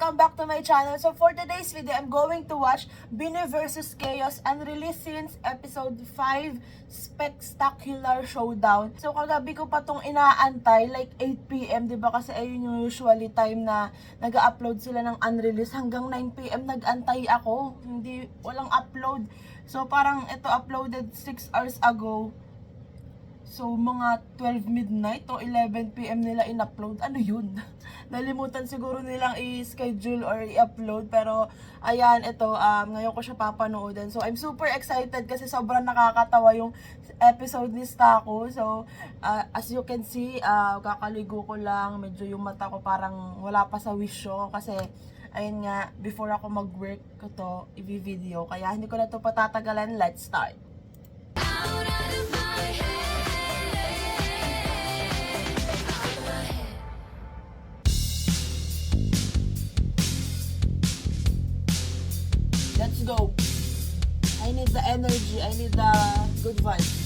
welcome back to my channel. So for today's video, I'm going to watch Bini vs. Chaos Unreleased Scenes Episode 5 Spectacular Showdown. So kagabi ko pa tong inaantay, like 8 PM, diba? Kasi ayun yung usually time na nag-upload sila ng unreleased. Hanggang 9 PM nag-antay ako, walang upload. So parang ito uploaded 6 hours ago. So, mga 12 midnight o 11 PM nila in-upload. Ano yun? Nalimutan siguro nilang i-schedule or i-upload. Pero, ayan, ito, ngayon ko siya papanoodin. So, I'm super excited kasi sobrang nakakatawa yung episode ni Stako. So, as you can see, kakaligo ko lang. Medyo yung mata ko parang wala pa sa wisyo. Kasi, ayun nga, before ako mag-work ko to, i-video. Kaya, hindi ko na to patatagalan. Let's start. Let's go. I need the energy. I need the good vibes.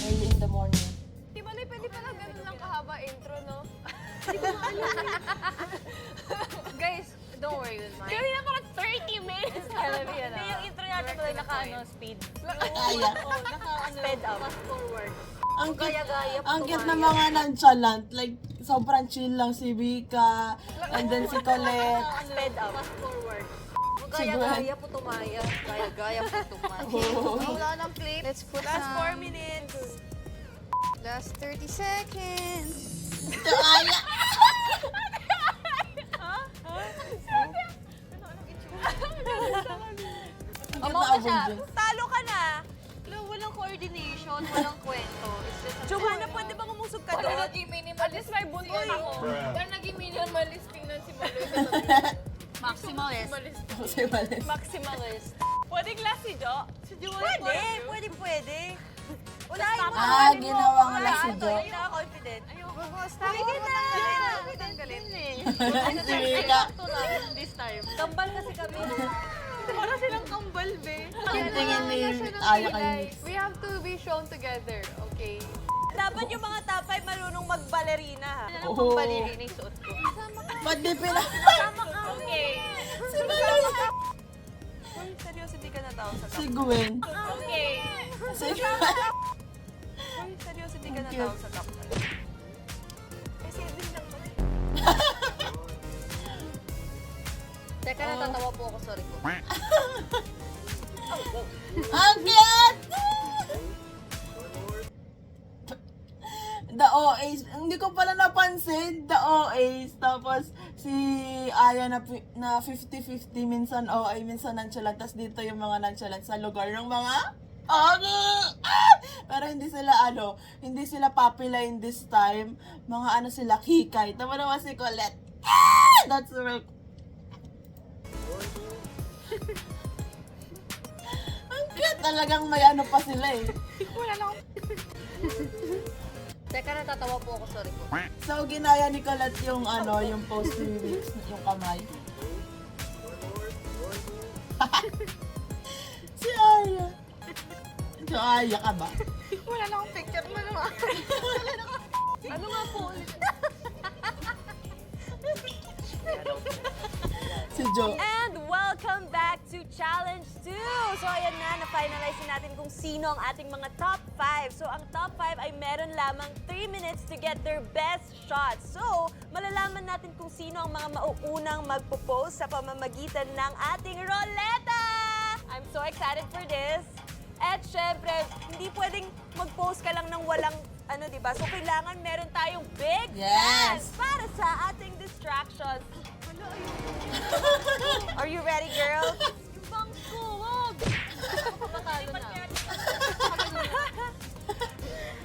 Early in the morning. Di ba na pwede pala ganun lang kahaba intro, no? Hindi ko maalala. Guys, don't worry with mine. Gawin na parang 30 minutes. Alam mo yan, Hindi, yung intro natin tuloy speed. Kaya. Speed up. Fast forward. Ang Gaya-gaya pa ang cute na mga nonchalant. Like, sobrang chill lang si Vika. And then si Colette. Speed up. Fast forward. Siguro. Gaya-gaya po tumaya. Gaya-gaya po tumaya. Wala ng clip. Let's put Last some. 4 minutes. Last 30 seconds. Kaya. Amaw na siya. Talo ka na. Walang coordination, walang kwento. Johanna, pwede bang umusog ka doon? Naging minimalist. May buntot ako. Pero naging minimalist tingnan si Maloy. Maximalist. Maximalist. Pwede glass si Jo? Pwede. Unahin mo. Ginawang lang si Jo. Hindi na confident. Sige na. Si Vika. This time. Kambal kasi kami. Para silang kambal, be. Ang tingin ni Aya kay We have to be shown together, okay? Dapat yung mga top 5 marunong mag-ballerina, ha? Ano Oo. pang ballerina yung suot ko? Ba't di pina? Okay. Si Maloy. Uy, seryoso, hindi ka natawa sa Si Gwen. Okay. Si Uy, seryoso, hindi ka Ang natawa cute. sa top 5. Kasi din lang ba? Teka, natatawa po ako, sorry po. Ang cute! The OAs. Hindi ko pala napansin. The OAs. Tapos, si Aya na 50-50. Minsan OA, minsan nonchalant. Tapos dito yung mga nonchalant sa lugar ng mga pero hindi sila popular in this time. Mga sila, hikay. Tama naman si Colette. That's right. Ang cute. Talagang may pa sila eh. Wala lang. Teka, natatawa po ako, sorry po. So, ginaya ni Colette yung yung post ni Wix, yung kamay. Si Aya. Si Aya ka ba? Wala na akong picture mo naman. Ano nga po ulit? Si Jo. And welcome back to Challenge 2! So ayan na, na-finalize natin kung sino ang ating mga top 5. So ang top 5 ay meron lamang 3 minutes to get their best shots. So malalaman natin kung sino ang mga mauunang magpo-post sa pamamagitan ng ating roleta! I'm so excited for this! At syempre, hindi pwedeng mag-post ka lang ng walang diba? So kailangan meron tayong big plans Yes! para sa ating distractions. Are you ready, girls? Yung bangs ko, wag! Papatalo na.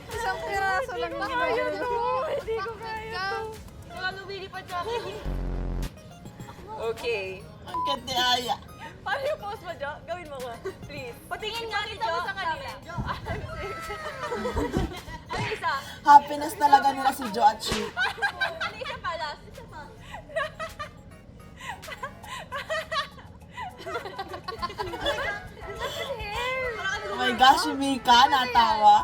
Isang piraso lang yung Kaya ginagawa. to! Hindi ko kaya to! Wala lumilipad sa akin. Okay. Ang cute ni Aya. Paano yung pose mo, Jo? Gawin mo ko. Please. Patingin nga ni Jo sa kanila. Ano isa? Happiness talaga nila si Jo at she. Ano isa pa? Last? Isa pa. Oh my gosh, si Mika, natawa.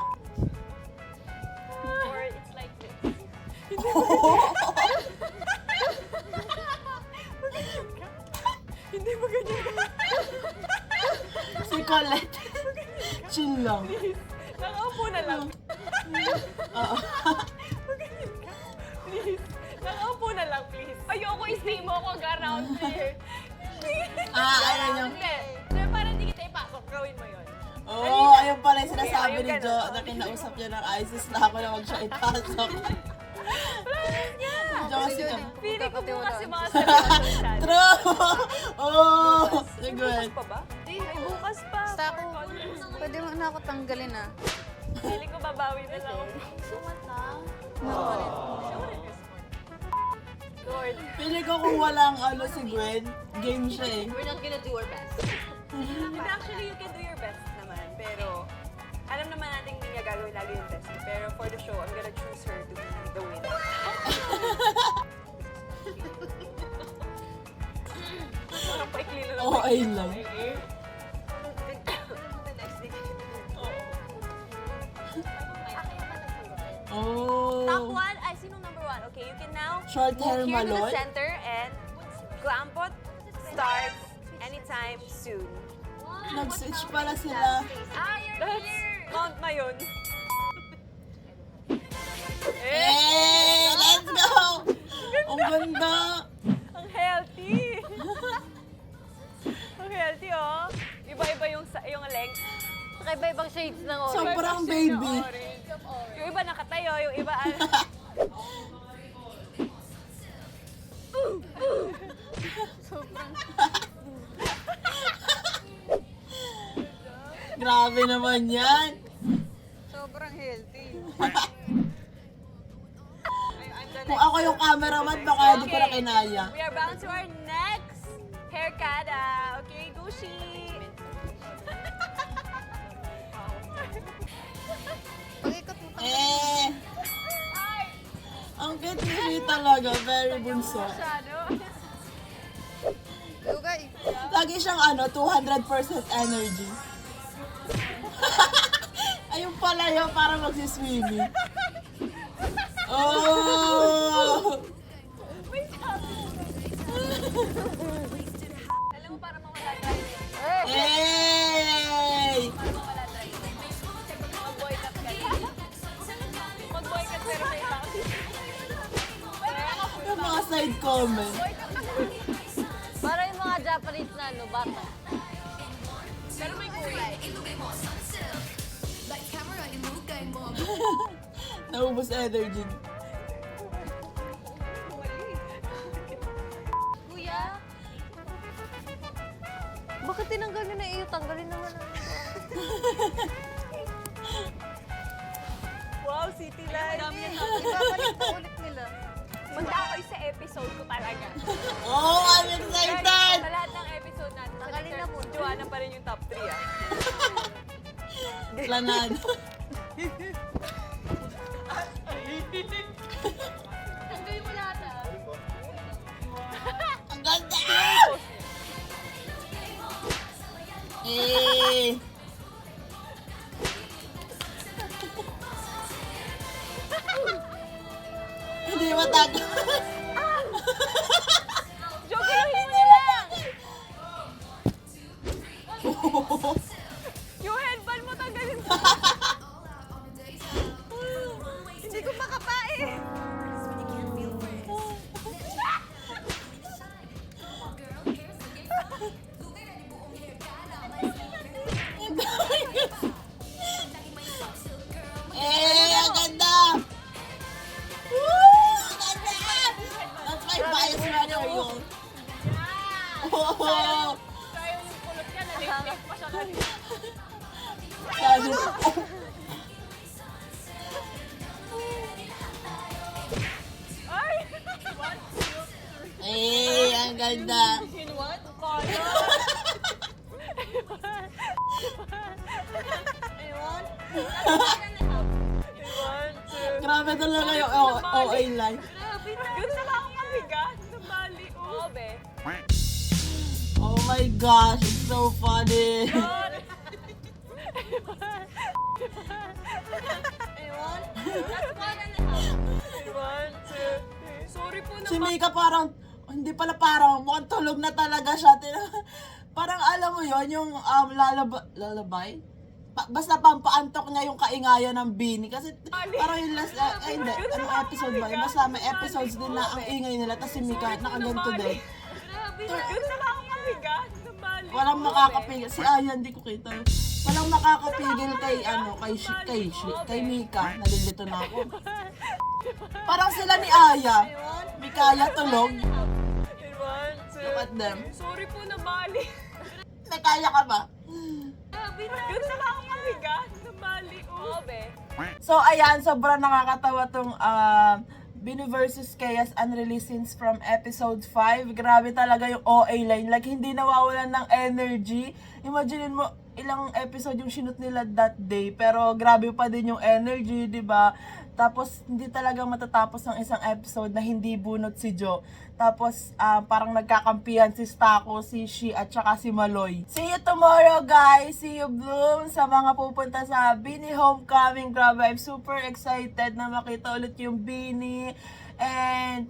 Or it's like this. Hindi mo ganyan. Si Colette. Chill lang. Nakaupo na lang. Oo. Please. Nakaupo na lang, please. Ayoko i-stay mo ako around here. Ayaw niyo. Hindi. Pero para hindi kita ipasok, gawin mo yun. Oo, ayun pala yung sinasabi Okay, ni ayun, Jo ganun. na kinausap niya ng ISIS na ako na wag siya ipasok. Jo kasi kami. Feeling ko bukas yung mga seryoso chat. True! Oo! Sigurad. Pa ba? Ay, bukas pa. Basta ako, pwede mo na ako tanggalin ah. Feeling ko babawi na lang ako. Sumat na. Lord. Pili ko kung walang si Gwen, game siya eh. We're not gonna do our best. Hindi, actually, you can do your best naman. Pero, alam naman natin hindi niya gagawin lagi yung best. Pero for the show, I'm gonna choose her to be the winner. Parang paikli na lang. Oo, ayun lang. The next day. Oh. Top 1, ay, sinong number 1? Okay, you can now Short hair move here to the malot? center and Glampot starts anytime soon. Nag-switch pala sila. That's Mount Mayon. Eh! Let's go! Ang ganda! Ang healthy! Ang healthy, oh. Iba-iba yung length. Saka iba-ibang shades ng orange. Sobrang baby. Yung iba nakatayo, yung iba Grabe naman yan. Sobrang healthy. Kung ako yung cameraman, baka hindi ko na kinaya. We are bound to our next haircut. Okay, Gucci. Pag-ikot mo Eh! Ang cute ni Ray talaga, very bunso. Lugay. Lagi siyang 200% energy. Ayun pala yun, para magsiswimming. Oh! Alam mo, para mawala tayo. Hey! Para mawala tayo. Mag-boycott ka. Mag-boycott pero may tao. Yung mga side comment. Para yung mga Japanese na bata. Pero may kulay. Naubos energy. Kuya? Bakit tinanggal nyo na iyo? Tanggalin naman na. Wow, city life. Ibabalik na ulit nila. Magda kayo sa episode ko talaga. Oh, I'm Guys, excited! sa lahat ng episode natin, Nakalin na po. Joanna pa rin yung top 3 ah. Planado. Tanggalin mo lahat ah. Ang ganda! Eh! Hindi matagal. Joke lang, mo na lang! Yung headband mo, tanggalin mo. Hindi ko makapa eh. Eh, ang ganda! Woo! Ang ganda! That's my bias runner yun. Oh! Sayang yung kulot niya, nalipik pa siya kanina. Sabi ko, Ay! eh, ang ganda. In what? Color. Grabe talaga yung OA life. Ganda ba akong mabigat? Nabali ko. Oo, be. Oh my gosh, it's so funny. One, two, three. Sorry po Si naman. Mika parang, ay hindi pala parang, mukhang tulog na talaga siya. Parang alam mo yon yung lalabay? Basta pampaantok niya yung kaingayan ng Bini. Kasi parang yung last, hindi, anong episode ba? Basta may episodes din na ang ingay nila, tapos si Mika nakaganto din. Grabe, yun nakakapabigat. Nabali. Walang makakapigil. Si Aya, hindi ko kita. Walang makakapigil kay Mika. Nalilito na ako. Parang sila ni Aya. Mikaya tulog. Look at them. Sorry po, nabali. May kaya ka ba? Grabe na. Yun nakakapabigat. Nabali. Oo, be. So, ayan, sobrang nakakatawa tong Bini versus Chaos unreleased scenes from episode 5. Grabe talaga yung OA line. Like, hindi nawawalan ng energy. Imagine mo, ilang episode yung shoot nila that day. Pero grabe pa din yung energy, di ba? Tapos, hindi talaga matatapos ang isang episode na hindi bunot si Jo. Tapos, parang nagkakampihan si Stako, si Shi, at saka si Maloy. See you tomorrow, guys! See you, Bloom! Sa mga pupunta sa Bini Homecoming. Grabe, I'm super excited na makita ulit yung Bini. And,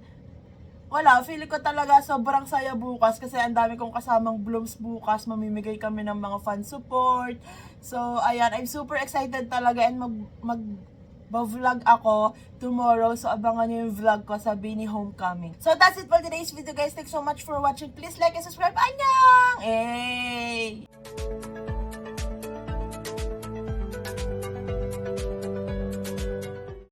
wala, feeling ko talaga sobrang saya bukas kasi ang dami kong kasamang Blooms bukas. Mamimigay kami ng mga fan support. So, ayan, I'm super excited talaga and mag-vlog ako tomorrow. So, abangan nyo yung vlog ko sa Bini Homecoming. So, that's it for today's video, guys. Thanks so much for watching. Please like and subscribe. Annyeong! Hey!